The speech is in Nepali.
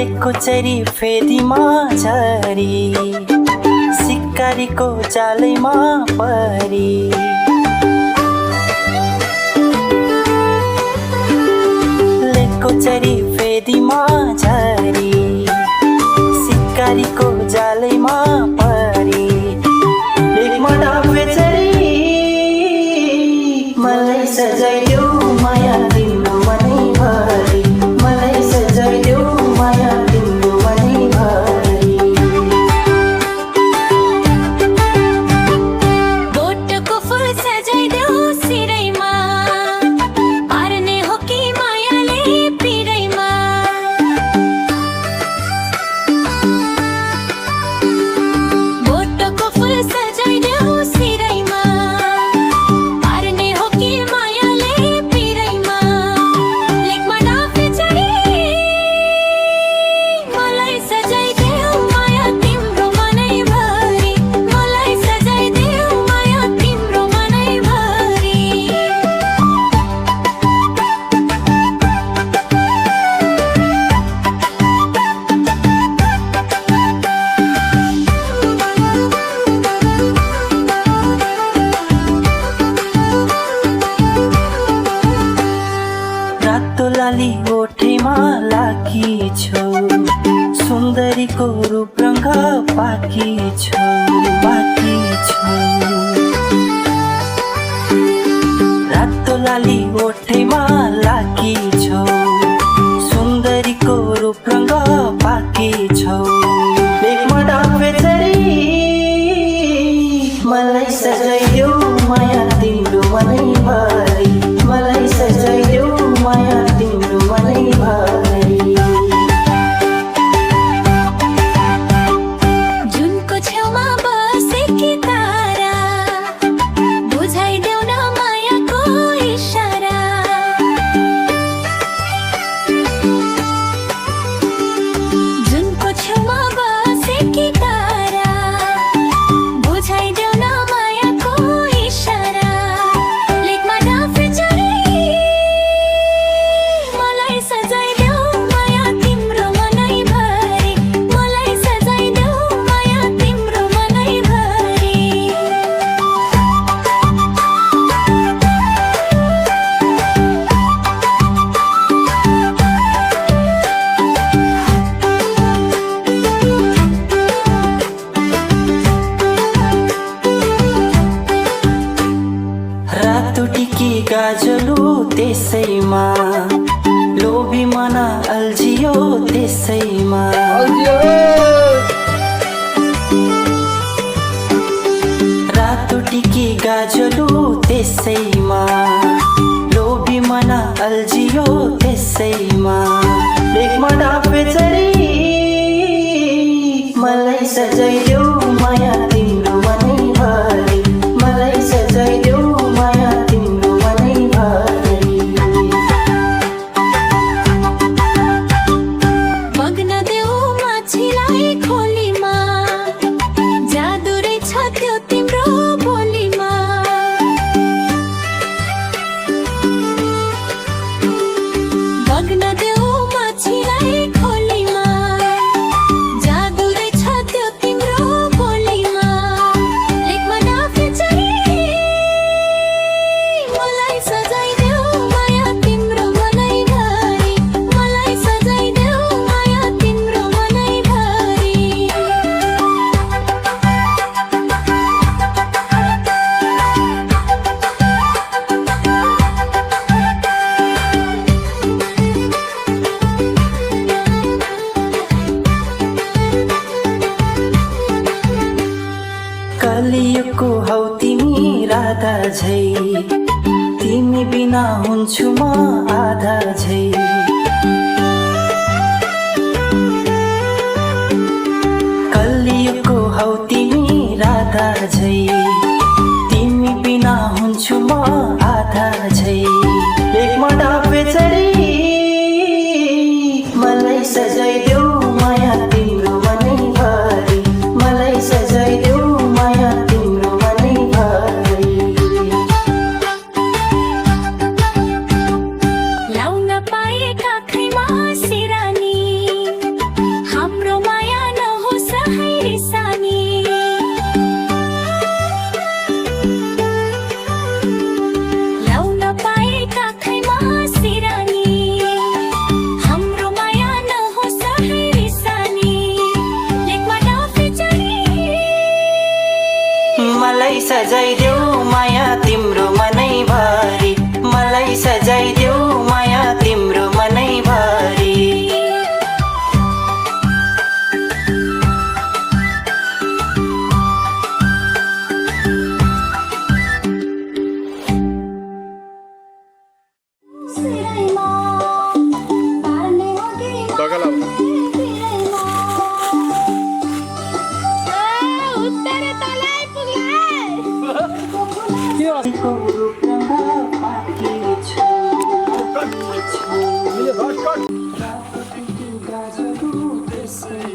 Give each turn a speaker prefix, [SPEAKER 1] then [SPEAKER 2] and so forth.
[SPEAKER 1] लेकोचरी फेदीमा झरी सिक्कारीको जालैमा परी लेकोचरी फेदीमा झरी सिक्कारीको जालैमा परी लेकमा डाफे चरी मलाई सजाइदेऊ माया तिम्रो मनैभरि मलाई सजाइदेऊ माया तिम्रो मनैभरि
[SPEAKER 2] बोटको फुल सजाइदेऊ सिरैमा पार्ने हो कि मायाले पिरैमा बोटको फुल सजाइदेऊ सिरैमा पार्ने हो कि मायाले पिरैमा लेकमा डाफे चढी मलाई सजाइदेऊ माया तिम्रो मनैभरि मलाई सजाइदेऊ माया तिम्रो मनैभरि
[SPEAKER 1] रातो लाली ओठैमा लाकी छौ सुन्दरीको रूप रङ्ग बाँकी छौ रातो लाली ओठैमा लाकी छौ सुन्दरीको रूप रङ्ग बाँकी छौ लेकमा डाफे चरी मलाई सजाइदेऊ माया तिम्रो मनैभरि मलाई सजाइदेऊ माया तिम्रो मनैभरि
[SPEAKER 2] जुनको छेउमा बसेकी तारा बुझाइदेऊ न मायाको इशारा जुनको छेउमा बसेकी तारा बुझाइदेऊ न मायाको इशारा लेकमा डाफे चढी मलाई सजाइदेऊ माया तिम्रो मनैभरि मलाई सजाइदेऊ माया तिम्रो मनैभरि
[SPEAKER 1] रातो टिकी गाजलु त्यसैमा लोभी मन अल्झियो त्यसैमा रातो टिकी गाजलु त्यसैमा लोभी मन अल्झियो त्यसैमा लेकमा डाफे चरी मलाई सजाइदेऊ माया तिम्रो मनैभरि मलाई सजाइदेऊ माया तिम्रो मनैभरि
[SPEAKER 2] बग्न देऊ माछीलाई खोलीमा जादु रहेछ त्यो तिम्रो बोलीमा बग्न देऊ माछीलाई खोलीमा जादु रहेछ त्यो तिम्रो बोलीमा लेकमा डाफे चढी मलाई सजाइदेऊ माया तिम्रो मनैभरि मलाई सजाइदेऊ माया तिम्रो मनैभरि
[SPEAKER 1] कलियुगको हौ तिमी राधा झै तिमी बिना हुन्छु म आधा झै कलियुगको हौ तिमी राधा झै तिमी बिना हुन्छु म आधा झै लेकमा डाफे चरी मलाई सजाइदेऊ माया तिम्रो मनैभरि मलाई सजाइदेऊ माया तिम्रो मनैभरि
[SPEAKER 2] लाउन पाए काखैमा सिरानी
[SPEAKER 1] सजाइदेऊ माया तिम्रो मनैभरि मलाई सजाइदेऊ माया तिम्रो मनैभरि
[SPEAKER 2] सिरैमा पार्ने हो कि सिरैमा उत्तर तलाई पुग्ला
[SPEAKER 1] को रूपमा पाकी छु गाजको त्यसै